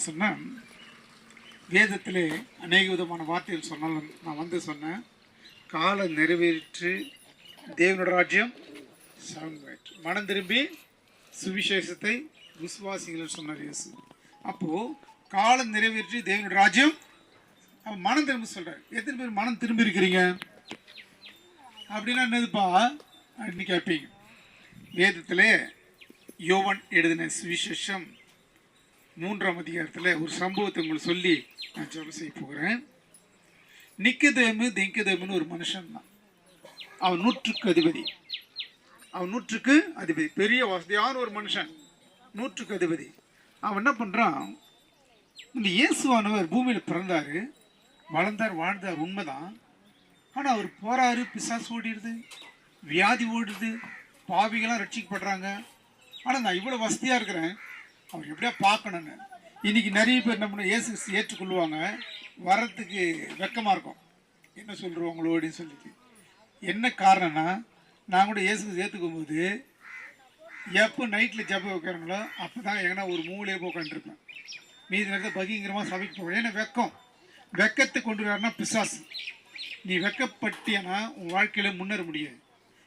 சொன்னால் வேதத்திலே அநேக விதமான வார்த்தைகள் சொன்னாலும் நான் சொன்னேன், காலம் நிறைவேற்று தேவனுடைய ராஜ்யம் சமமாயிற்று, மனம் திரும்பி சுவிசேஷத்தை விசுவாசிகள் சொன்னார் இயேசு. அப்போது காலம் நிறைவேற்றி தேவனுடைய ராஜ்யம் மனம் திரும்ப சொல்கிறார். எத்தனை பேர் மனம் திரும்பி இருக்கிறீங்க அப்படின்னா என்னதுப்பா அப்படின்னு கேட்பீங்க. வேதத்திலே யோவான் எழுதின சுவிசேஷம் 3ஆம் அதிகாரத்தில் ஒரு சம்பவத்தை உங்களுக்கு சொல்லி நான் ஜெபம் செய்ய போகிறேன். நிக்கதேமுன்னு ஒரு மனுஷன் தான். அவன் 100க்கு அதிபதி. பெரிய வசதியான ஒரு மனுஷன், 100க்கு அதிபதி. அவன் என்ன பண்ணுறான், இந்த இயேசுவானவர் பூமியில் பிறந்தார், வளர்ந்தார், வாழ்ந்தார், உண்மைதான். ஆனால் அவர் போகிறாரு, பிசாசு ஓடிடுது, வியாதி ஓடுது, பாவிகளாம் ரட்சிக்கப்படுறாங்க. ஆனால் நான் இவ்வளோ வசதியாக இருக்கிறேன், அவர் எப்படியா பார்க்கணுங்க. இன்றைக்கி நிறைய பேர் நம்ம இயேசு ஏற்றுக்கொள்ளுவாங்க, வர்றதுக்கு வெக்கமாக இருக்கும், என்ன சொல்கிறவங்களோ அப்படின்னு சொல்லிட்டு. என்ன காரணம்னா, நான் கூட இயேசு ஏற்றுக்கும் போது எப்போ நைட்டில் ஜபம் வைக்கிறாங்களோ அப்போ தான் எங்கன்னா ஒரு மூலையை போய் உட்காந்துருப்பேன். மீதி நேரத்தை பகிங்கரமாக சபைக்கு போவேன். ஏன்னா வெக்கத்தை கொண்டு வரான்னா பிசாசு. நீ வெக்கப்பட்டியானா உன் வாழ்க்கையில் முன்னேற முடியாது.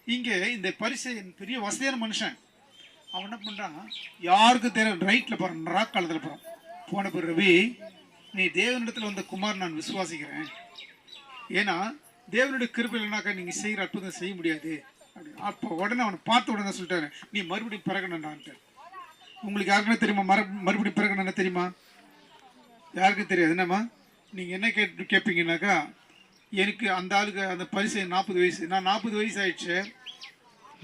இங்கே இந்த பரிசேயன் பெரிய வசதியான மனுஷன். அவன் என்ன பண்ணுறான், யாருக்கும் தெரியும், ரைட்டில் போகிறான், ராக்காலத்தில் போகிறான். போன பிறகு, நீ தேவனிடத்தில் வந்த குமார் நான் விசுவாசிக்கிறேன், ஏன்னா தேவனுடைய கிருபை இல்லைனாக்கா நீங்கள் செய்கிற அற்புதம் செய்ய முடியாது அப்படின்னு. அப்போ உடனே அவனை பார்த்த உடனே சொல்லிட்டாரு, நீ மறுபடியும் பிறகணுன்றான்ட்டு. உங்களுக்கு யாருக்குமே தெரியுமா மறுபடியும் பிறகணும்னா தெரியுமா? யாருக்கும் தெரியாது. என்னம்மா நீங்கள் என்ன கேட்பீங்கன்னாக்கா, எனக்கு அந்த ஆளுக்கு அந்த பரிசு 40 வயசு, நான் 40 வயசு ஆயிடுச்சு,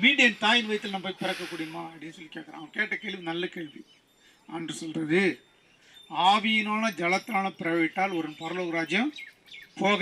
மீண்டும் என் தாயின் வயிற்றில் நம்ம போய் பிறக்கக்கூடியமா அப்படின்னு சொல்லி கேட்குறான். அவன் கேட்ட கேள்வி நல்ல கேள்வி. ஆண்டு சொல்கிறது, ஆவியினால ஜலத்தினால பிறவிட்டால் ஒரு பரலோக ராஜ்யம் போக